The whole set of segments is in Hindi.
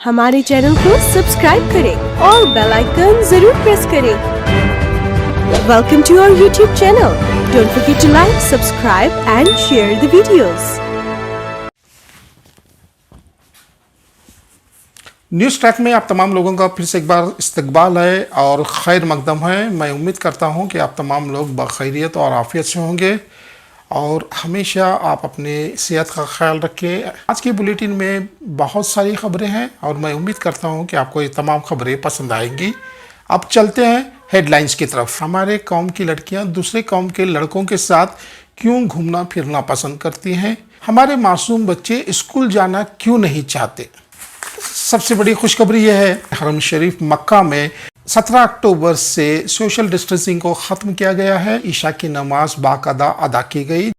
हमारे चैनल को सब्सक्राइब करें और बेल आइकन जरूर प्रेस करें। Welcome to our YouTube channel. Don't forget to like, subscribe and share the videos. News track में आप तमाम लोगों का फिर से एक बार इस्तकबाल है और खैर मकदम है। मैं उम्मीद करता हूं कि आप तमाम लोग बखैरियत और आफियत से होंगे और हमेशा आप अपने सेहत का ख्याल रखें। आज के बुलेटिन में बहुत सारी खबरें हैं और मैं उम्मीद करता हूं कि आपको ये तमाम खबरें पसंद आएंगी। अब चलते हैं हेडलाइंस की तरफ। हमारे कौम की लड़कियां दूसरे कौम के लड़कों के साथ क्यों घूमना फिरना पसंद करती हैं? हमारे मासूम बच्चे स्कूल जाना क्यों नहीं चाहते? सबसे बड़ी खुशखबरी यह है, हरम शरीफ मक्का में 17 अक्टूबर से सोशल डिस्टेंसिंग को ख़त्म किया गया है। ईशा की नमाज बाकायदा अदा की गई।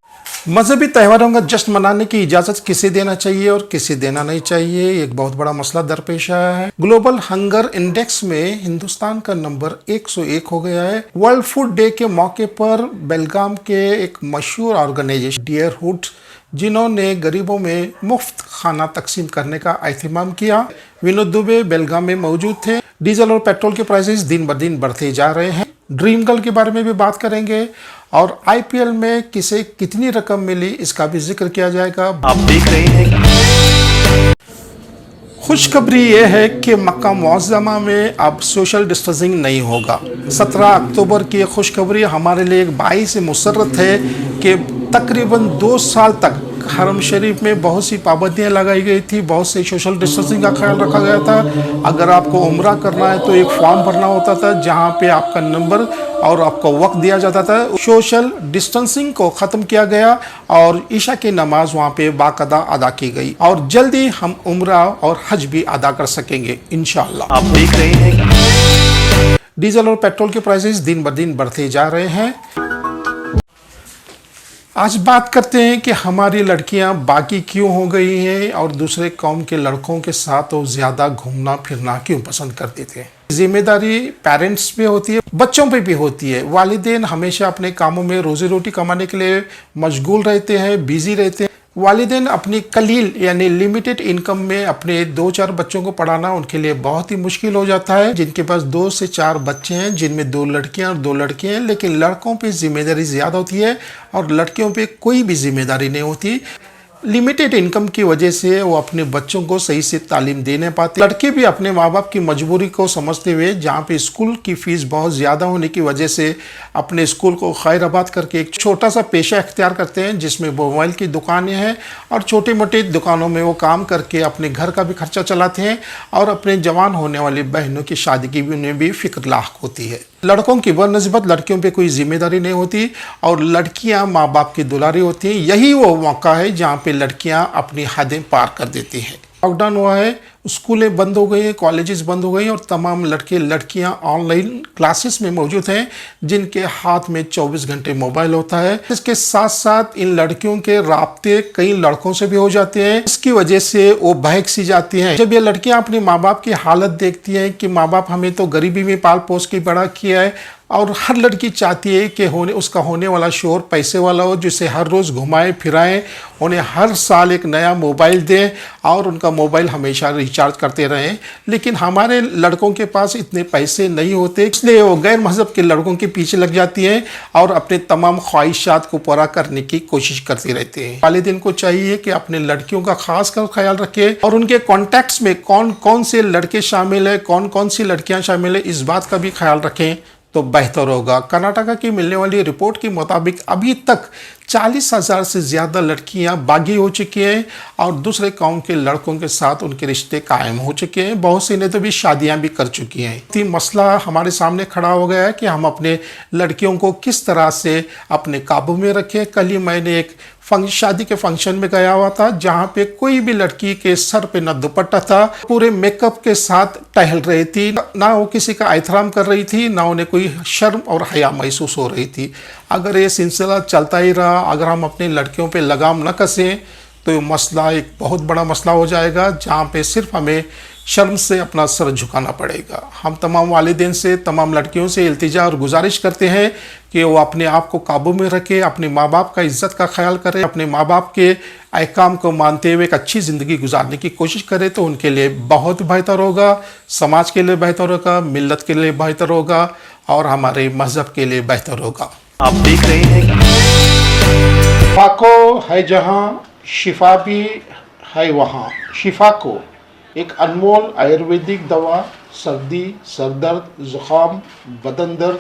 मजहबी त्योहारों का जश्न मनाने की इजाज़त किसे देना चाहिए और किसे देना नहीं चाहिए, एक बहुत बड़ा मसला दरपेश आया है। ग्लोबल हंगर इंडेक्स में हिंदुस्तान का नंबर 101 हो गया है। वर्ल्ड फूड डे के मौके पर बेलगाम के एक मशहूर ऑर्गेनाइजेशन डियरहुड, जिन्होंने गरीबों में मुफ्त खाना तकसीम करने का एहतमाम किया, विनोद दुबे बेलगाम में मौजूद थे। डीजल और पेट्रोल के प्राइसेस दिन ब दिन बढ़ते जा रहे हैं। ड्रीम गर्ल के बारे में भी बात करेंगे और आईपीएल में किसे कितनी रकम मिली इसका भी जिक्र किया जाएगा। आप देख रहे हैं। खुशखबरी ये है कि मक्का मुअज़्ज़मा में अब सोशल डिस्टेंसिंग नहीं होगा। 17 अक्टूबर की खुशखबरी हमारे लिए एक बाइस मुसर्रत है कि तकरीबन 2 साल तक हरम शरीफ में बहुत सी पाबंदियां लगाई गई थी, बहुत से सोशल डिस्टेंसिंग का ख्याल रखा गया था। अगर आपको उम्रा करना है तो एक फॉर्म भरना होता था जहां पे आपका नंबर और आपको वक्त दिया जाता था। सोशल डिस्टेंसिंग को ख़त्म किया गया और ईशा की नमाज वहां पे बाकायदा अदा की गई और जल्दी हम उम्रा और हज भी अदा कर सकेंगे इंशाअल्लाह। आप देख रहे हैं। डीजल और पेट्रोल के प्राइसेस दिन ब दिन बढ़ते जा रहे हैं। आज बात करते हैं कि हमारी लड़कियां बाकी क्यों हो गई हैं और दूसरे कौम के लड़कों के साथ तो ज़्यादा घूमना फिरना क्यों पसंद करते थे। जिम्मेदारी पेरेंट्स पे होती है, बच्चों पे भी होती है। वालिदैन हमेशा अपने कामों में रोजी रोटी कमाने के लिए मशगूल रहते हैं, बिजी रहते हैं। वालिदैन अपनी कलील यानी लिमिटेड इनकम में अपने 2-4 बच्चों को पढ़ाना उनके लिए बहुत ही मुश्किल हो जाता है। जिनके पास 2 से 4 बच्चे हैं, जिनमें 2 लड़कियां और 2 लड़के हैं, लेकिन लड़कों पे जिम्मेदारी ज़्यादा होती है और लड़कियों पे कोई भी जिम्मेदारी नहीं होती। लिमिटेड इनकम की वजह से वो अपने बच्चों को सही से तालीम दे नहीं पाते। लड़के भी अपने माँ बाप की मजबूरी को समझते हुए, जहाँ पे स्कूल की फ़ीस बहुत ज़्यादा होने की वजह से अपने स्कूल को खैराबाद करके एक छोटा सा पेशा इख्तियार करते हैं, जिसमें मोबाइल की दुकानें हैं और छोटे मोटे दुकानों में वो काम करके अपने घर का भी खर्चा चलाते हैं और अपने जवान होने वाली बहनों की शादी की भी उन्हें भी फिक्र लाक होती है। लड़कों की बनस्बत लड़कियों पे कोई जिम्मेदारी नहीं होती और लड़कियां माँ बाप की दुलारी होती हैं। यही वो मौका है जहाँ पे लड़कियां अपनी हदें पार कर देती हैं। लॉकडाउन हुआ है, स्कूलें बंद हो गई हैं, कॉलेजेस बंद हो गई हैं और तमाम लड़के लड़कियां ऑनलाइन क्लासेस में मौजूद हैं, जिनके हाथ में 24 घंटे मोबाइल होता है। इसके साथ साथ इन लड़कियों के राब्ते कई लड़कों से भी हो जाते हैं। इसकी वजह से वो बहक सी जाती हैं। जब ये लड़कियां अपने माँ बाप की हालत देखती हैं कि माँ बाप हमें तो गरीबी में पाल पोस के बड़ा किया है और हर लड़की चाहती है कि उसका होने वाला शोहर पैसे वाला हो, जिसे हर रोज़ घुमाएं फिराएं, उन्हें हर साल एक नया मोबाइल दें और उनका मोबाइल हमेशा रिचार्ज करते रहें। लेकिन हमारे लड़कों के पास इतने पैसे नहीं होते, इसलिए वो गैर मजहब के लड़कों के पीछे लग जाती हैं और अपने तमाम ख्वाहिशात को पूरा करने की कोशिश करते रहते हैं। वालिदैन को चाहिए कि अपने लड़कियों का खास कर ख्याल रखें और उनके कॉन्टैक्ट्स में कौन कौन से लड़के शामिल है, कौन कौन सी लड़कियाँ शामिल है, इस बात का भी ख्याल रखें तो बेहतर होगा। कर्नाटका की मिलने वाली रिपोर्ट के मुताबिक अभी तक 40,000 से ज़्यादा लड़कियां बागी हो चुकी हैं और दूसरे कौम के लड़कों के साथ उनके रिश्ते कायम हो चुके हैं। बहुत सी ने तो भी शादियां भी कर चुकी हैं। तो मसला हमारे सामने खड़ा हो गया है कि हम अपने लड़कियों को किस तरह से अपने काबू में रखें। कल ही मैंने एक शादी के फंक्शन में गया हुआ था, जहाँ पे कोई भी लड़की के सर पे न दुपट्टा था, पूरे मेकअप के साथ टहल रही थी, ना वो किसी का एहतराम कर रही थी, ना उन्हें कोई शर्म और हया महसूस हो रही थी। अगर ये सिलसिला चलता ही रहा, अगर हम अपनी लड़कियों पे लगाम न कसें तो मसला एक बहुत बड़ा मसला हो जाएगा, जहाँ पे सिर्फ हमें शर्म से अपना सर झुकाना पड़ेगा। हम तमाम वालिदैन से, तमाम लड़कियों से इल्तिजा और गुजारिश करते हैं कि वो अपने आप को काबू में रखें, अपने माँ बाप का इज़्ज़त का ख्याल करें, अपने माँ बाप के अहकाम को मानते हुए एक अच्छी ज़िंदगी गुजारने की कोशिश करें तो उनके लिए बहुत बेहतर होगा, समाज के लिए बेहतर होगा, मिल्लत के लिए बेहतर होगा और हमारे मज़हब के लिए बेहतर होगा। आप देख रहे हैं शिफा को है जहाँ, शिफा भी है वहाँ। शिफा को एक अनमोल आयुर्वेदिक दवा सर्दी, सरदर्द, ज़ुकाम, बदन दर्द,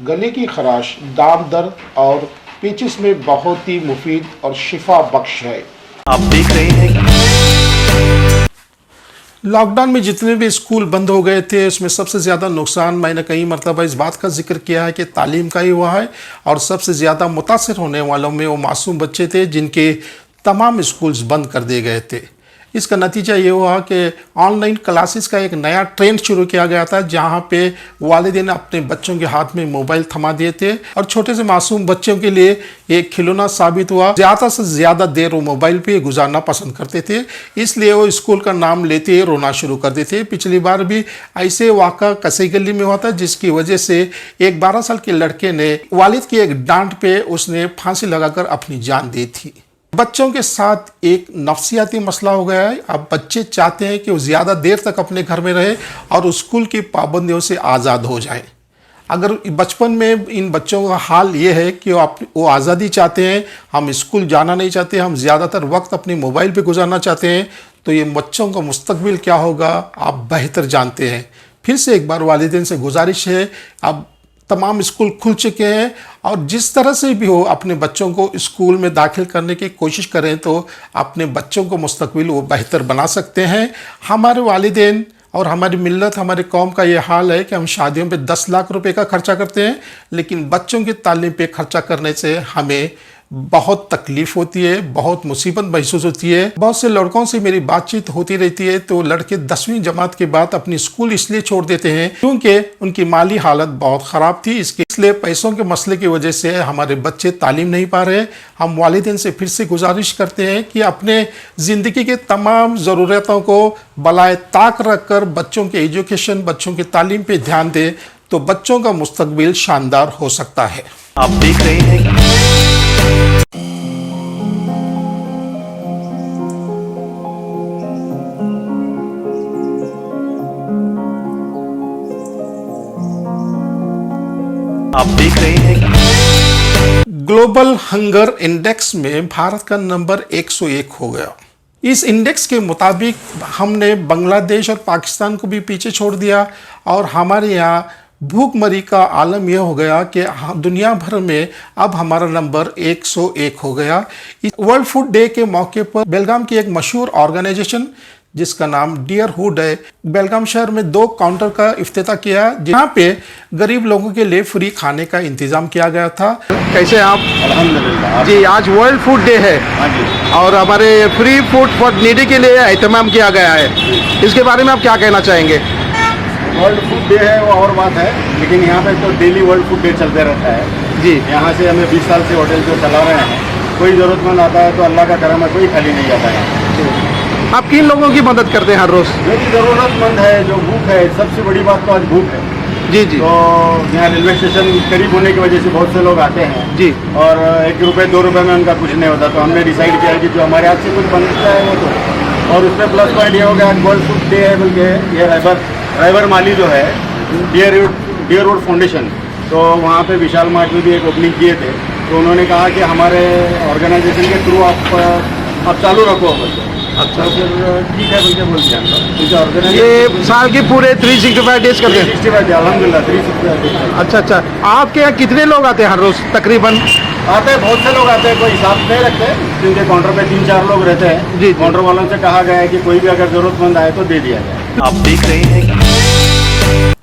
गले की खराश, दाम दर्द और पेचिस में बहुत ही मुफीद और शिफा बख्श है। आप देख रहे हैं लॉकडाउन में जितने भी स्कूल बंद हो गए थे उसमें सबसे ज़्यादा नुकसान मैंने कई मरतबा इस बात का जिक्र किया है कि तालीम का ही हुआ है और सबसे ज़्यादा मुतासिर होने वालों में वो मासूम बच्चे थे जिनके तमाम स्कूल्स बंद कर दिए गए थे। इसका नतीजा ये हुआ कि ऑनलाइन क्लासेस का एक नया ट्रेंड शुरू किया गया था जहाँ पे वालिदैन अपने बच्चों के हाथ में मोबाइल थमा दिए थे और छोटे से मासूम बच्चों के लिए एक खिलौना साबित हुआ। ज़्यादा से ज़्यादा देर वो मोबाइल पे गुजारना पसंद करते थे, इसलिए वो स्कूल का नाम लेते ही रोना शुरू कर देते थे। पिछली बार भी ऐसे वाक़ा कसई गली में हुआ था जिसकी वजह से एक 12 साल के लड़के ने वालिद की एक डांट पे उसने फांसी लगाकर अपनी जान दी थी। बच्चों के साथ एक नफ्सियाती मसला हो गया है। अब बच्चे चाहते हैं कि वो ज़्यादा देर तक अपने घर में रहे और स्कूल की पाबंदियों से आज़ाद हो जाएं। अगर बचपन में इन बच्चों का हाल ये है कि वो आज़ादी चाहते हैं, हम स्कूल जाना नहीं चाहते, हम ज़्यादातर वक्त अपनी मोबाइल पे गुजारना चाहते हैं, तो ये बच्चों का मुस्तकबिल क्या होगा आप बेहतर जानते हैं। फिर से एक बार वालिदैन से गुजारिश है, अब तमाम स्कूल खुल चुके हैं और जिस तरह से भी हो अपने बच्चों को स्कूल में दाखिल करने की कोशिश करें तो अपने बच्चों को मुस्तकबिल वो बेहतर बना सकते हैं। हमारे वालिदैन और हमारी मिल्लत, हमारी कौम का ये हाल है कि हम शादियों पे 10 लाख रुपए का खर्चा करते हैं, लेकिन बच्चों की तालीम पे खर्चा करने से हमें बहुत तकलीफ़ होती है, बहुत मुसीबत महसूस होती है। बहुत से लड़कों से मेरी बातचीत होती रहती है तो लड़के 10वीं जमात के बाद अपनी स्कूल इसलिए छोड़ देते हैं क्योंकि उनकी माली हालत बहुत ख़राब थी। इसलिए पैसों के मसले की वजह से हमारे बच्चे तालीम नहीं पा रहे। हम वालिदैन से फिर से गुजारिश करते हैं कि अपने ज़िंदगी के तमाम ज़रूरतों को बलाए ताक रख कर बच्चों के एजुकेशन, बच्चों की तालीम पर ध्यान दें तो बच्चों का मुस्तकबिल शानदार हो सकता है। आप देख रहे हैं आप देख रहे हैं ग्लोबल हंगर इंडेक्स में भारत का नंबर 101 हो गया। इस इंडेक्स के मुताबिक हमने बांग्लादेश और पाकिस्तान को भी पीछे छोड़ दिया और हमारे यहाँ भूखमरी का आलम यह हो गया कि दुनिया भर में अब हमारा नंबर 101 हो गया। वर्ल्ड फूड डे के मौके पर बेलगाम की एक मशहूर ऑर्गेनाइजेशन जिसका नाम डियरहुड है, बेलगाम शहर में 2 काउंटर का इफ्तिताह किया जहाँ पे गरीब लोगों के लिए फ्री खाने का इंतजाम किया गया था। कैसे आप? अल्हम्दुलिल्लाह जी, आज वर्ल्ड फूड डे है हाँ जी। और हमारे फ्री फूड फॉर नीडी के लिए एहतमाम किया गया है, इसके बारे में आप क्या कहना चाहेंगे? वर्ल्ड फूड डे है वो और बात है, लेकिन यहाँ पे तो डेली वर्ल्ड फूड डे चलते रहता है जी। यहाँ से हमें 20 साल से होटल जो चला रहे हैं, कोई ज़रूरतमंद आता है तो अल्लाह का करम है, कोई खाली नहीं जाता है। आप किन लोगों की मदद करते हैं हर रोज़? जो भी ज़रूरतमंद है, जो भूख है, सबसे बड़ी बात तो आज भूख है। जी जी। तो यहाँ रेलवे स्टेशन करीब होने की वजह से बहुत से लोग आते हैं जी। और 1 रुपये 2 रुपये में उनका कुछ नहीं होता, तो हमने डिसाइड किया कि जो हमारे हाथ से कुछ बनता है वो तो, और उसमें प्लस पॉइंट ये हो गया आज वर्ल्ड फूड डे है, बल्कि ये राइबर माली जो है डियरहुड फाउंडेशन, तो वहाँ पे विशाल मार्ट में भी एक ओपनिंग किए थे, तो उन्होंने कहा कि हमारे ऑर्गेनाइजेशन के थ्रू आप चालू रखो। अच्छा, फिर ठीक है बोल के बोल दिया। क्योंकि ऑर्गेनाइजेशन ये साल के पूरे 365 डेज करते हैं? 365 अल्हम्दुलिल्लाह 365। अच्छा अच्छा। आपके यहाँ कितने लोग आते हैं हर रोज़ तकरीबन? आते हैं, बहुत से लोग आते हैं, कोई हिसाब नहीं रखते, क्योंकि काउंटर पे 3-4 लोग रहते हैं। जी। काउंटर वालों से कहा गया है कि कोई भी अगर जरूरतमंद आए तो दे दिया जाए। आप देख रहे हैं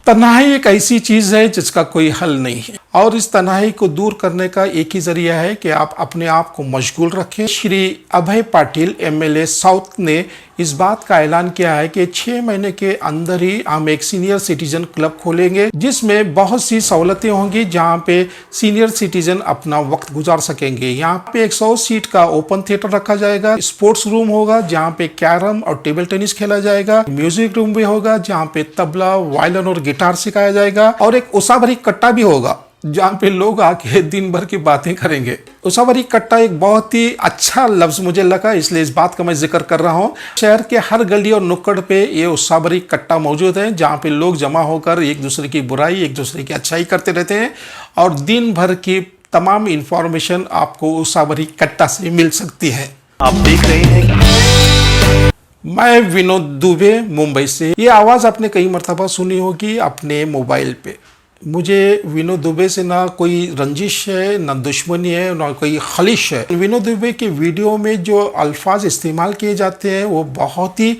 तन्हाई एक ऐसी चीज़ है जिसका कोई हल नहीं है। और इस तन्हाई को दूर करने का एक ही जरिया है कि आप अपने आप को मशगूल रखें। श्री अभय पाटिल एमएलए साउथ ने इस बात का ऐलान किया है कि 6 महीने के अंदर ही हम एक सीनियर सिटीजन क्लब खोलेंगे, जिसमें बहुत सी सहूलतें होंगी, जहां पे सीनियर सिटीजन अपना वक्त गुजार सकेंगे। यहाँ पे 100 सीट का ओपन थिएटर रखा जाएगा, स्पोर्ट्स रूम होगा जहाँ पे कैरम और टेबल टेनिस खेला जाएगा, म्यूजिक रूम भी होगा जहाँ पे तबला, वायलिन और गिटार सिखाया जाएगा, और एक उसाभरी कट्टा भी होगा जहाँ पे लोग आके दिन भर की बातें करेंगे। उसाभरी कट्टा एक बहुत ही अच्छा लफ्ज मुझे लगा, इसलिए इस बात का मैं जिक्र कर रहा हूँ। शहर के हर गली और नुक्कड़ पे ये उसाभरी कट्टा मौजूद है, जहाँ पे लोग जमा होकर एक दूसरे की बुराई, एक दूसरे की अच्छाई करते रहते हैं, और दिन भर की तमाम इंफॉर्मेशन आपको उसाभरी कट्टा से मिल सकती है। आप देख रहे हैं मैं विनोद दुबे मुंबई से। ये आवाज़ आपने कई मरतबा सुनी होगी अपने मोबाइल पे। मुझे विनोद दुबे से ना कोई रंजिश है, ना दुश्मनी है, ना कोई खलिश है। विनोद दुबे के वीडियो में जो अल्फाज इस्तेमाल किए जाते हैं वो बहुत ही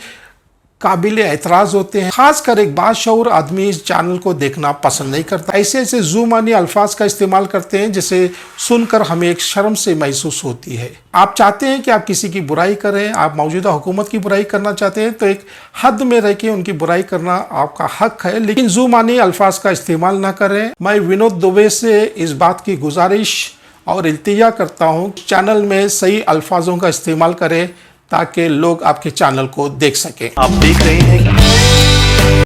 काबिले एतराज़ होते हैं। खासकर एक बाशऊर आदमी इस चैनल को देखना पसंद नहीं करता। ऐसे ऐसे जुबानी अल्फाज का इस्तेमाल करते हैं जिसे सुनकर हमें एक शर्म से महसूस होती है। आप चाहते हैं कि आप किसी की बुराई करें, आप मौजूदा हुकूमत की बुराई करना चाहते हैं, तो एक हद में रह के उनकी बुराई करना आपका हक है, लेकिन जुबानी अल्फाज का इस्तेमाल ना करें। मैं विनोद दुबे से इस बात की गुजारिश और इल्तिजा करता हूँ, चैनल में सही अल्फाजों का इस्तेमाल करें ताकि लोग आपके चैनल को देख सकें। आप देख रहे हैं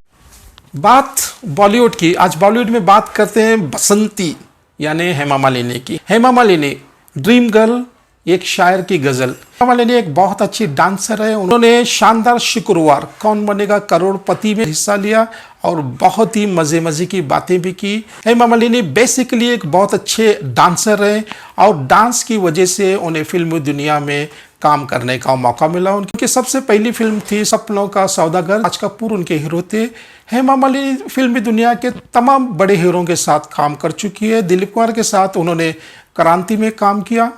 बात बॉलीवुड की। आज बॉलीवुड में बात करते हैं बसंती यानी हेमा मालिनी की। हेमा मालिनी ड्रीम गर्ल, एक शायर की गजल। हेमा मालिनी एक बहुत अच्छी डांसर है। उन्होंने शानदार शुक्रवार कौन बनेगा करोड़पति में हिस्सा लिया और बहुत ही मजे मजे की बातें भी की। हेमा मालिनी बेसिकली एक बहुत अच्छे डांसर है और डांस की वजह से उन्हें फिल्मी दुनिया में काम करने का मौका मिला। उनकी सबसे पहली फिल्म थी सपनों का सौदागर, राज कपूर उनके हीरो थे। हेमा मालिनी फिल्मी दुनिया के तमाम बड़े हीरों के साथ काम कर चुकी है। दिलीप कुमार के साथ उन्होंने क्रांति में काम किया,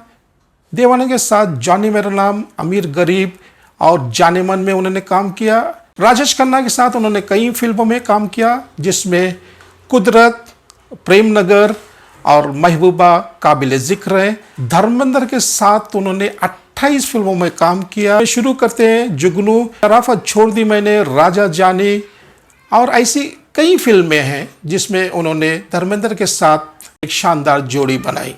देवानंद के साथ जॉनी मेरा नाम, अमीर गरीब और जाने मन में उन्होंने काम किया। राजेश खन्ना के साथ उन्होंने कई फिल्मों में काम किया, जिसमें कुदरत, प्रेम नगर और महबूबा काबिल जिक्र है। धर्मेंद्र के साथ उन्होंने 28 फिल्मों में काम किया। शुरू करते हैं जुगनू, शराफत छोड़ दी मैंने, राजा जानी और ऐसी कई फिल्में हैं जिसमें उन्होंने धर्मेंद्र के साथ एक शानदार जोड़ी बनाई।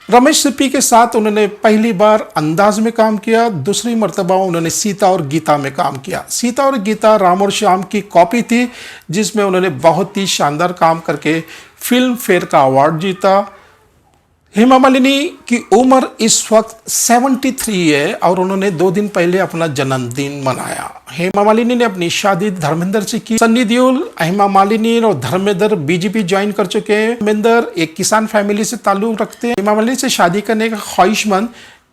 रमेश सिप्पी के साथ उन्होंने पहली बार अंदाज में काम किया, दूसरी मर्तबा उन्होंने सीता और गीता में काम किया। सीता और गीता राम और श्याम की कॉपी थी, जिसमें उन्होंने बहुत ही शानदार काम करके फिल्म फेयर का अवार्ड जीता। हेमा मालिनी की उम्र इस वक्त 73 है और उन्होंने 2 दिन पहले अपना जन्मदिन मनाया। हेमा मालिनी ने अपनी शादी धर्मेंद्र से की। सन्नी देओल, हेमा मालिनी और धर्मेंद्र बीजेपी ज्वाइन कर चुके हैं। धर्मेंद्र एक किसान फैमिली से ताल्लुक रखते हैं। हेमा मालिनी से शादी करने का ख्वाहिशमंद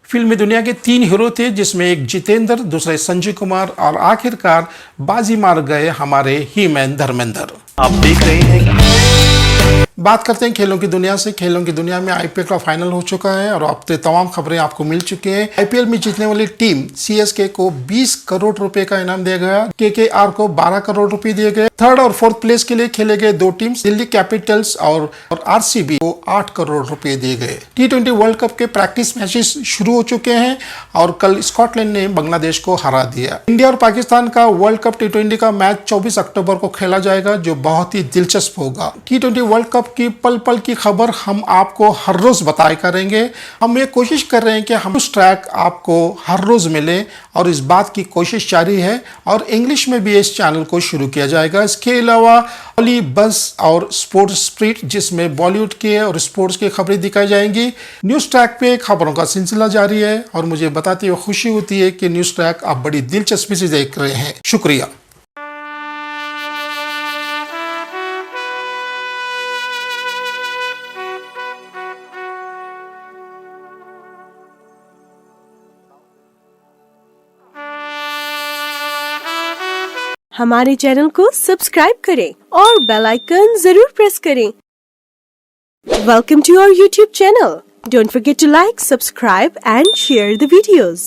फिल्मी दुनिया के 3 हीरो थे, जिसमें एक जितेंद्र, दूसरे संजय कुमार और आखिरकार बाजी मार गए हमारे हीमैन धर्मेंद्र। आप देख रहे हैं बात करते हैं खेलों की दुनिया से। खेलों की दुनिया में आईपीएल का फाइनल हो चुका है और अब तमाम खबरें आपको मिल चुकी हैं। आईपीएल में जीतने वाली टीम सीएसके को 20 करोड़ रुपए का इनाम दिया गया। केकेआर को 12 करोड़ रुपए दिए गए। 3rd और 4th प्लेस के लिए खेले गए 2 टीम्स, दिल्ली कैपिटल्स और आरसीबी को 8 करोड़ रुपए दिए गए। T20 वर्ल्ड कप के प्रैक्टिस मैचेस शुरू हो चुके हैं और कल स्कॉटलैंड ने बांग्लादेश को हरा दिया। इंडिया और पाकिस्तान का वर्ल्ड कप T20 का मैच 24 अक्टूबर को खेला जाएगा, जो बहुत ही दिलचस्प होगा। T20 वर्ल्ड कप की पल पल की खबर हम आपको हर रोज बताया करेंगे। हम ये कोशिश कर रहे हैं कि हम उस ट्रैक आपको हर रोज मिले और इस बात की कोशिश जारी है और इंग्लिश में भी इस चैनल को शुरू किया जाएगा। इसके अलावा बॉली बस और स्पोर्ट्स स्प्रिट, जिसमें बॉलीवुड के और स्पोर्ट्स की खबरें दिखाई जाएंगी। न्यूज ट्रैक पे खबरों का सिलसिला जारी है और मुझे बताते हुए खुशी होती है कि न्यूज ट्रैक आप बड़ी दिलचस्पी से देख रहे हैं। शुक्रिया। हमारे चैनल को सब्सक्राइब करें और बेल आइकन जरूर प्रेस करें। Welcome to our YouTube channel. Don't forget to like, subscribe and share the videos.